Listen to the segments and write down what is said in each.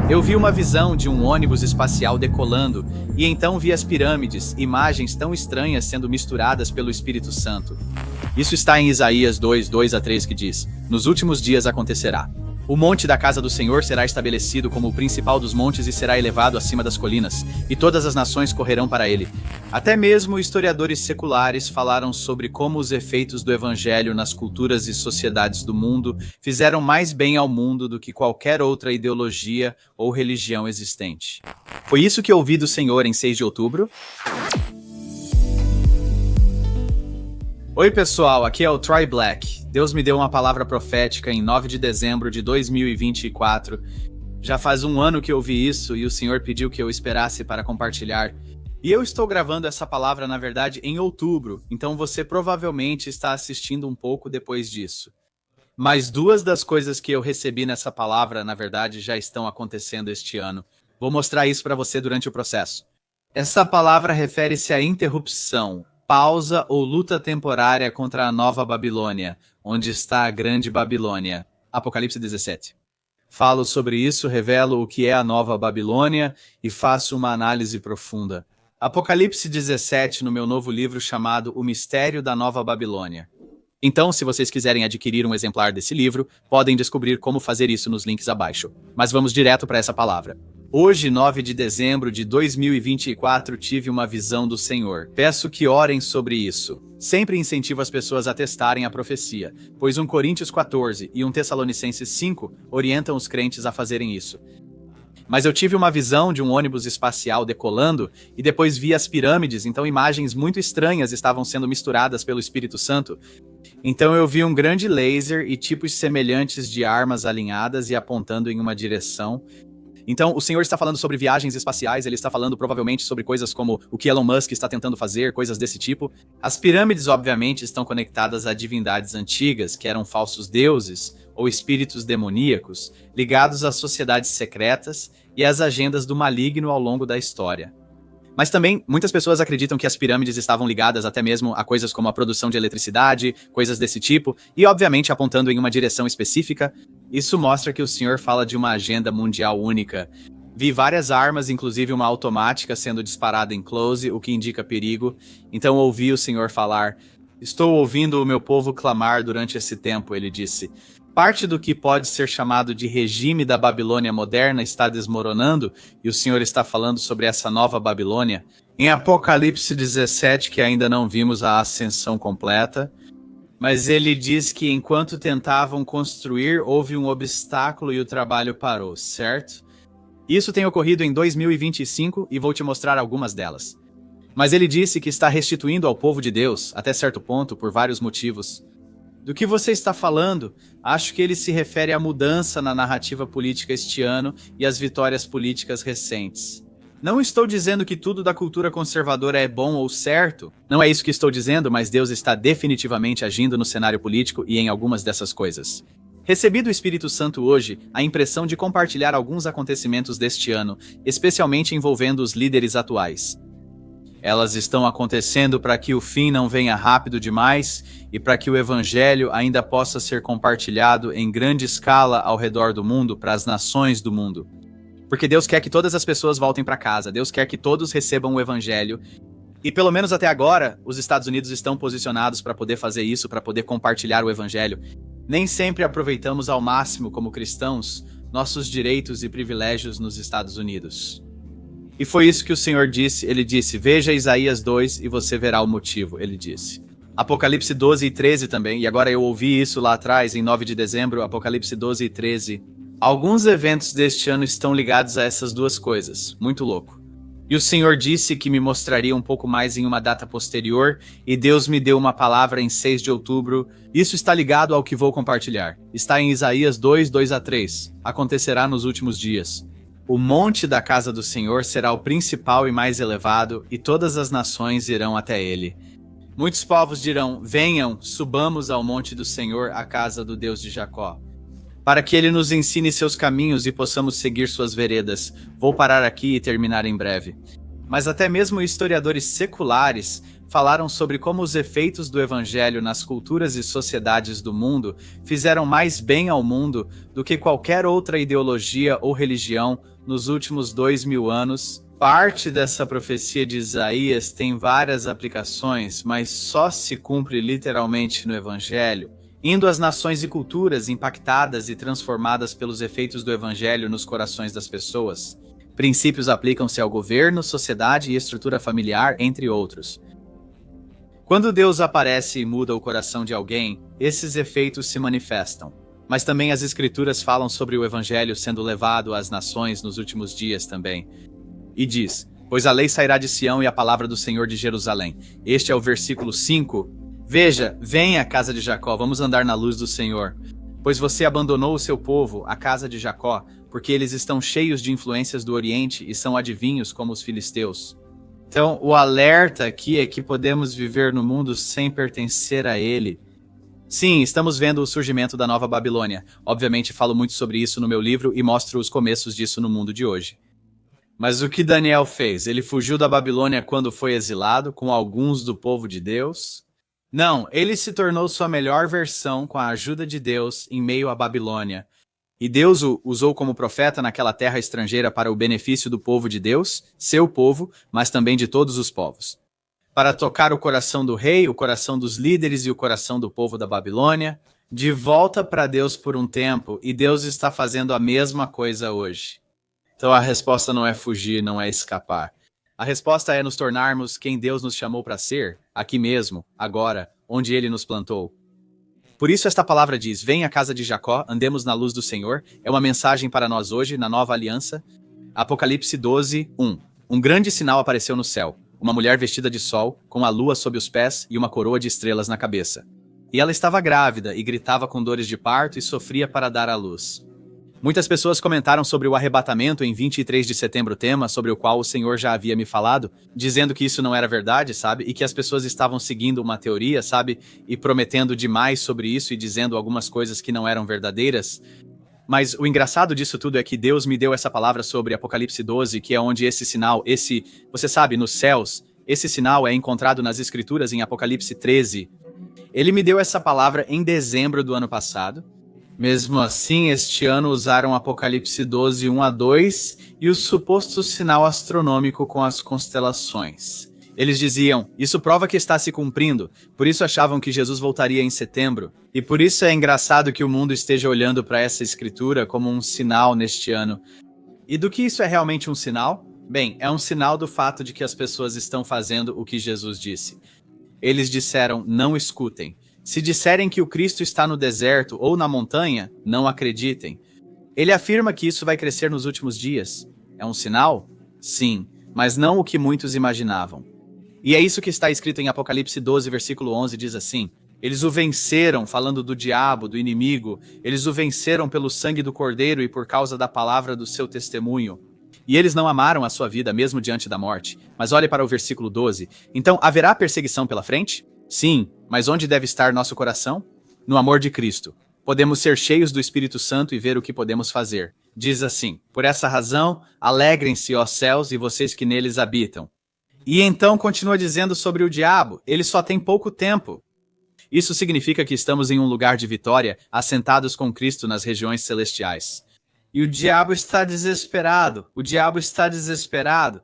Eu vi uma visão de um ônibus espacial decolando, e então vi as pirâmides, imagens tão estranhas sendo misturadas pelo Espírito Santo. Isso está em Isaías 2, 2-3, que diz: Nos últimos dias acontecerá. O monte da casa do Senhor será estabelecido como o principal dos montes e será elevado acima das colinas, e todas as nações correrão para ele. Até mesmo historiadores seculares falaram sobre como os efeitos do evangelho nas culturas e sociedades do mundo fizeram mais bem ao mundo do que qualquer outra ideologia ou religião existente. Foi isso que eu ouvi do Senhor em 6 de outubro. Oi pessoal, aqui é o Troy Black. Deus me deu uma palavra profética em 9 de dezembro de 2024. Já faz um ano que eu ouvi isso e o Senhor pediu que eu esperasse para compartilhar. E eu estou gravando essa palavra, na verdade, em outubro, então você provavelmente está assistindo um pouco depois disso. Mas duas das coisas que eu recebi nessa palavra, na verdade, já estão acontecendo este ano. Vou mostrar isso para você durante o processo. Essa palavra refere-se à interrupção, pausa ou luta temporária contra a Nova Babilônia, onde está a Grande Babilônia. Apocalipse 17. Falo sobre isso, revelo o que é a Nova Babilônia e faço uma análise profunda. Apocalipse 17 no meu novo livro chamado O Mistério da Nova Babilônia. Então, se vocês quiserem adquirir um exemplar desse livro, podem descobrir como fazer isso nos links abaixo. Mas vamos direto para essa palavra. Hoje, 9 de dezembro de 2024, tive uma visão do Senhor. Peço que orem sobre isso. Sempre incentivo as pessoas a testarem a profecia, pois 1 Coríntios 14 e 1 Tessalonicenses 5 orientam os crentes a fazerem isso. Mas eu tive uma visão de um ônibus espacial decolando e depois vi as pirâmides, então imagens muito estranhas estavam sendo misturadas pelo Espírito Santo. Então eu vi um grande laser e tipos semelhantes de armas alinhadas e apontando em uma direção. Então, o Senhor está falando sobre viagens espaciais, ele está falando provavelmente sobre coisas como o que Elon Musk está tentando fazer, coisas desse tipo. As pirâmides, obviamente, estão conectadas a divindades antigas, que eram falsos deuses ou espíritos demoníacos, ligados às sociedades secretas e às agendas do maligno ao longo da história. Mas também, muitas pessoas acreditam que as pirâmides estavam ligadas até mesmo a coisas como a produção de eletricidade, coisas desse tipo, e obviamente apontando em uma direção específica. Isso mostra que o Senhor fala de uma agenda mundial única. Vi várias armas, inclusive uma automática sendo disparada em close, o que indica perigo. Então ouvi o Senhor falar: Estou ouvindo o meu povo clamar durante esse tempo, ele disse. Parte do que pode ser chamado de regime da Babilônia moderna está desmoronando, e o Senhor está falando sobre essa nova Babilônia. Em Apocalipse 17, que ainda não vimos a ascensão completa, mas ele diz que enquanto tentavam construir, houve um obstáculo e o trabalho parou, certo? Isso tem ocorrido em 2025 e vou te mostrar algumas delas. Mas ele disse que está restituindo ao povo de Deus, até certo ponto, por vários motivos. Do que você está falando, acho que ele se refere à mudança na narrativa política este ano e às vitórias políticas recentes. Não estou dizendo que tudo da cultura conservadora é bom ou certo. Não é isso que estou dizendo, mas Deus está definitivamente agindo no cenário político e em algumas dessas coisas. Recebi do Espírito Santo hoje a impressão de compartilhar alguns acontecimentos deste ano, especialmente envolvendo os líderes atuais. Elas estão acontecendo para que o fim não venha rápido demais e para que o evangelho ainda possa ser compartilhado em grande escala ao redor do mundo, para as nações do mundo. Porque Deus quer que todas as pessoas voltem para casa, Deus quer que todos recebam o evangelho. E pelo menos até agora, os Estados Unidos estão posicionados para poder fazer isso, para poder compartilhar o evangelho. Nem sempre aproveitamos ao máximo como cristãos nossos direitos e privilégios nos Estados Unidos. E foi isso que o Senhor disse. Ele disse: veja Isaías 2 e você verá o motivo, ele disse. Apocalipse 12 e 13 também, e agora eu ouvi isso lá atrás, em 9 de dezembro, Apocalipse 12 e 13. Alguns eventos deste ano estão ligados a essas duas coisas, muito louco. E o Senhor disse que me mostraria um pouco mais em uma data posterior, e Deus me deu uma palavra em 6 de outubro. Isso está ligado ao que vou compartilhar. Está em Isaías 2, 2-3. Acontecerá nos últimos dias. O monte da casa do Senhor será o principal e mais elevado, e todas as nações irão até ele. Muitos povos dirão: venham, subamos ao monte do Senhor, a casa do Deus de Jacó, para que ele nos ensine seus caminhos e possamos seguir suas veredas. Vou parar aqui e terminar em breve. Mas até mesmo historiadores seculares falaram sobre como os efeitos do evangelho nas culturas e sociedades do mundo fizeram mais bem ao mundo do que qualquer outra ideologia ou religião nos últimos 2000 anos. Parte dessa profecia de Isaías tem várias aplicações, mas só se cumpre literalmente no evangelho, indo às nações e culturas impactadas e transformadas pelos efeitos do evangelho nos corações das pessoas. Princípios aplicam-se ao governo, sociedade e estrutura familiar, entre outros. Quando Deus aparece e muda o coração de alguém, esses efeitos se manifestam. Mas também as Escrituras falam sobre o Evangelho sendo levado às nações nos últimos dias também. E diz: pois a lei sairá de Sião e a palavra do Senhor de Jerusalém. Este é o versículo 5. Veja, venha, casa de Jacó, vamos andar na luz do Senhor. Pois você abandonou o seu povo, a casa de Jacó, porque eles estão cheios de influências do Oriente e são adivinhos como os filisteus. Então, o alerta aqui é que podemos viver no mundo sem pertencer a ele. Sim, estamos vendo o surgimento da Nova Babilônia. Obviamente falo muito sobre isso no meu livro e mostro os começos disso no mundo de hoje. Mas o que Daniel fez? Ele fugiu da Babilônia quando foi exilado, com alguns do povo de Deus? Não, ele se tornou sua melhor versão com a ajuda de Deus em meio à Babilônia. E Deus o usou como profeta naquela terra estrangeira para o benefício do povo de Deus, seu povo, mas também de todos os povos. Para tocar o coração do rei, o coração dos líderes e o coração do povo da Babilônia, de volta para Deus por um tempo, e Deus está fazendo a mesma coisa hoje. Então a resposta não é fugir, não é escapar. A resposta é nos tornarmos quem Deus nos chamou para ser, aqui mesmo, agora, onde Ele nos plantou. Por isso esta palavra diz: venha, casa de Jacó, andemos na luz do Senhor. É uma mensagem para nós hoje, na nova aliança. Apocalipse 12, 1. Um grande sinal apareceu no céu. Uma mulher vestida de sol, com a lua sob os pés e uma coroa de estrelas na cabeça. E ela estava grávida e gritava com dores de parto e sofria para dar à luz. Muitas pessoas comentaram sobre o arrebatamento em 23 de setembro, tema sobre o qual o Senhor já havia me falado, dizendo que isso não era verdade, sabe? E que as pessoas estavam seguindo uma teoria, sabe? E prometendo demais sobre isso e dizendo algumas coisas que não eram verdadeiras. Mas o engraçado disso tudo é que Deus me deu essa palavra sobre Apocalipse 12, que é onde esse sinal, você sabe, nos céus, esse sinal é encontrado nas Escrituras em Apocalipse 13. Ele me deu essa palavra em dezembro do ano passado. Mesmo assim, este ano usaram Apocalipse 12, 1 a 2 e o suposto sinal astronômico com as constelações. Eles diziam: isso prova que está se cumprindo, por isso achavam que Jesus voltaria em setembro. E por isso é engraçado que o mundo esteja olhando para essa escritura como um sinal neste ano. E do que isso é realmente um sinal? Bem, é um sinal do fato de que as pessoas estão fazendo o que Jesus disse. Eles disseram: não escutem. Se disserem que o Cristo está no deserto ou na montanha, não acreditem. Ele afirma que isso vai crescer nos últimos dias. É um sinal? Sim, mas não o que muitos imaginavam. E é isso que está escrito em Apocalipse 12, versículo 11, diz assim: eles o venceram, falando do diabo, do inimigo, eles o venceram pelo sangue do Cordeiro e por causa da palavra do seu testemunho. E eles não amaram a sua vida mesmo diante da morte. Mas olhe para o versículo 12. Então, haverá perseguição pela frente? Sim, mas onde deve estar nosso coração? No amor de Cristo. Podemos ser cheios do Espírito Santo e ver o que podemos fazer. Diz assim: por essa razão, alegrem-se, ó céus, e vocês que neles habitam. E então continua dizendo sobre o diabo: ele só tem pouco tempo. Isso significa que estamos em um lugar de vitória, assentados com Cristo nas regiões celestiais. E o diabo está desesperado. O diabo está desesperado.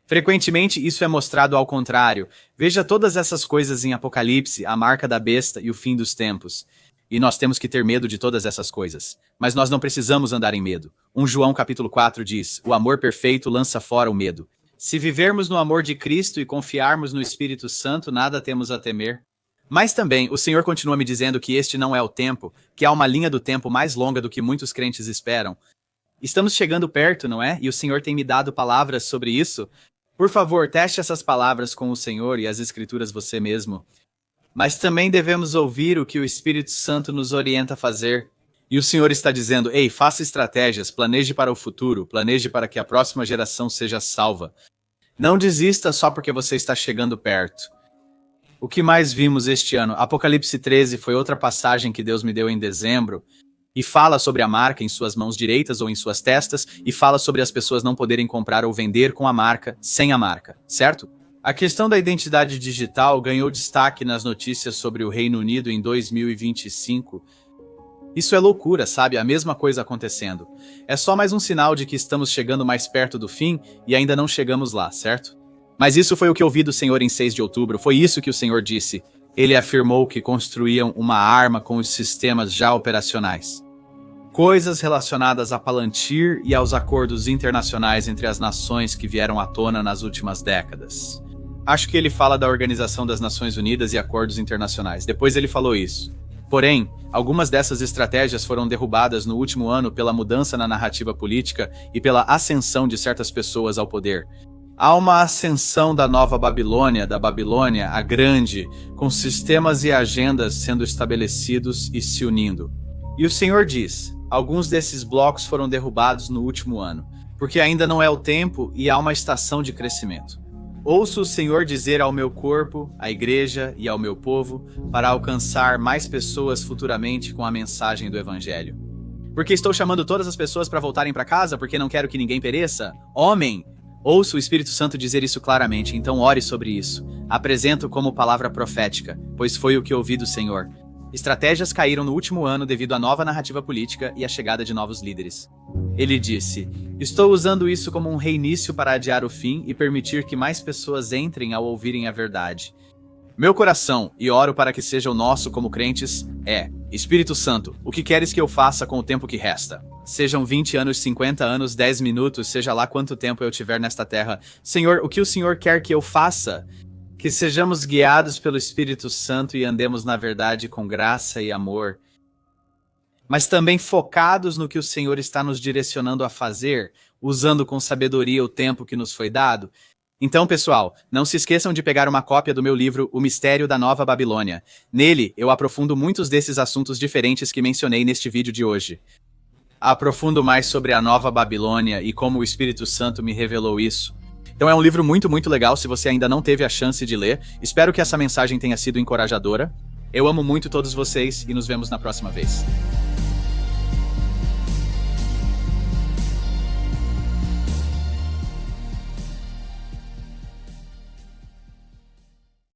Frequentemente, isso é mostrado ao contrário. Veja todas essas coisas em Apocalipse, a marca da besta e o fim dos tempos. E nós temos que ter medo de todas essas coisas. Mas nós não precisamos andar em medo. 1 João capítulo 4 diz: o amor perfeito lança fora o medo. Se vivermos no amor de Cristo e confiarmos no Espírito Santo, nada temos a temer. Mas também, o Senhor continua me dizendo que este não é o tempo, que há uma linha do tempo mais longa do que muitos crentes esperam. Estamos chegando perto, não é? E o Senhor tem me dado palavras sobre isso. Por favor, teste essas palavras com o Senhor e as Escrituras você mesmo. Mas também devemos ouvir o que o Espírito Santo nos orienta a fazer. E o Senhor está dizendo: ei, faça estratégias, planeje para o futuro, planeje para que a próxima geração seja salva. Não desista só porque você está chegando perto. O que mais vimos este ano? Apocalipse 13 foi outra passagem que Deus me deu em dezembro. E fala sobre a marca em suas mãos direitas ou em suas testas, e fala sobre as pessoas não poderem comprar ou vender com a marca, sem a marca, certo? A questão da identidade digital ganhou destaque nas notícias sobre o Reino Unido em 2025. Isso é loucura, sabe? A mesma coisa acontecendo. É só mais um sinal de que estamos chegando mais perto do fim e ainda não chegamos lá, certo? Mas isso foi o que eu vi do Senhor em 6 de outubro, foi isso que o Senhor disse. Ele afirmou que construíam uma arma com os sistemas já operacionais. Coisas relacionadas a Palantir e aos acordos internacionais entre as nações que vieram à tona nas últimas décadas. Acho que ele fala da Organização das Nações Unidas e acordos internacionais. Depois ele falou isso. Porém, algumas dessas estratégias foram derrubadas no último ano pela mudança na narrativa política e pela ascensão de certas pessoas ao poder. Há uma ascensão da Nova Babilônia, da Babilônia, a Grande, com sistemas e agendas sendo estabelecidos e se unindo. E o Senhor diz, alguns desses blocos foram derrubados no último ano, porque ainda não é o tempo e há uma estação de crescimento. Ouço o Senhor dizer ao meu corpo, à igreja e ao meu povo, para alcançar mais pessoas futuramente com a mensagem do Evangelho. Porque estou chamando todas as pessoas para voltarem para casa, porque não quero que ninguém pereça? Homem! Ouço o Espírito Santo dizer isso claramente, então ore sobre isso. Apresento como palavra profética, pois foi o que ouvi do Senhor. Estratégias caíram no último ano devido à nova narrativa política e à chegada de novos líderes. Ele disse, estou usando isso como um reinício para adiar o fim e permitir que mais pessoas entrem ao ouvirem a verdade. Meu coração, e oro para que seja o nosso como crentes, é, Espírito Santo, o que queres que eu faça com o tempo que resta? Sejam 20 anos, 50 anos, 10 minutos, seja lá quanto tempo eu tiver nesta terra. Senhor, o que o Senhor quer que eu faça? Que sejamos guiados pelo Espírito Santo e andemos na verdade com graça e amor, mas também focados no que o Senhor está nos direcionando a fazer, usando com sabedoria o tempo que nos foi dado. Então, pessoal, não se esqueçam de pegar uma cópia do meu livro O Mistério da Nova Babilônia. Nele, eu aprofundo muitos desses assuntos diferentes que mencionei neste vídeo de hoje. Aprofundo mais sobre a Nova Babilônia e como o Espírito Santo me revelou isso. Então é um livro muito legal se você ainda não teve a chance de ler. Espero que essa mensagem tenha sido encorajadora. Eu amo muito todos vocês e nos vemos na próxima vez.